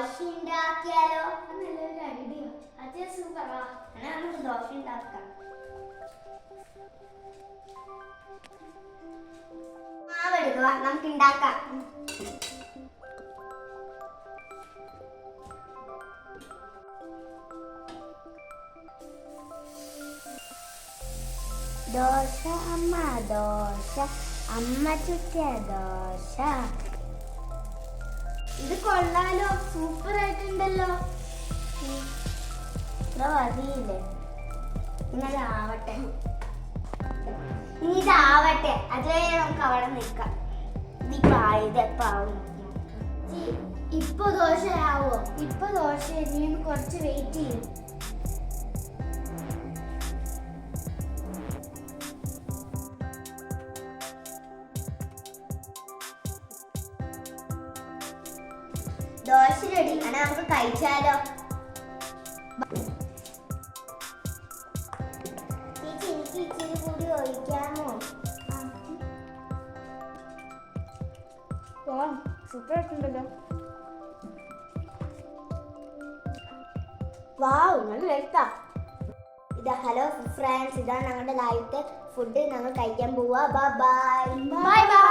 ദോശ ഉണ്ടാക്കിയാലോ? നല്ലൊരു ഐഡിയ. അത് സൂപ്പറാ. എന്നാ നമുക്ക് ദോശ ഉണ്ടാക്കാം. മാവെടുക്കുക, നമുക്ക് ഉണ്ടാക്കാം. ദോശ അമ്മ ദോശ, അമ്മ ചുറ്റിയ ദോശ. ഇത് കൊള്ളാലോ, സൂപ്പർ ആയിട്ടുണ്ടല്ലോ. ഇത്ര മതിയില്ലേ? ഇങ്ങനെ ആവട്ടെ, ഇനി ഇതാവട്ടെ. അതുവരെ നമുക്ക് അവിടെ നിൽക്കാം. ഇപ്പൊ ദോശയാവോ? ഇപ്പൊ ദോശ ഇനി കുറച്ച് വെയിറ്റ് ചെയ്യും. ദോശ റെഡി. എന്നാ നമുക്ക് കഴിച്ചാലോ? ചേച്ചി, എനിക്ക് ഇച്ചിരി കൂടി ഒഴിക്കാമോ? സൂപ്പർ ആയിട്ടുണ്ടല്ലോ. വാവ്, നല്ല ടേസ്റ്റാ. ഹലോ ഫ്രണ്ട്സ്, ഇതാണ് ഞങ്ങളുടെ ലൈഫത്തെ ഫുഡ്. ഞങ്ങൾ കഴിക്കാൻ പോവാ. Bye bye.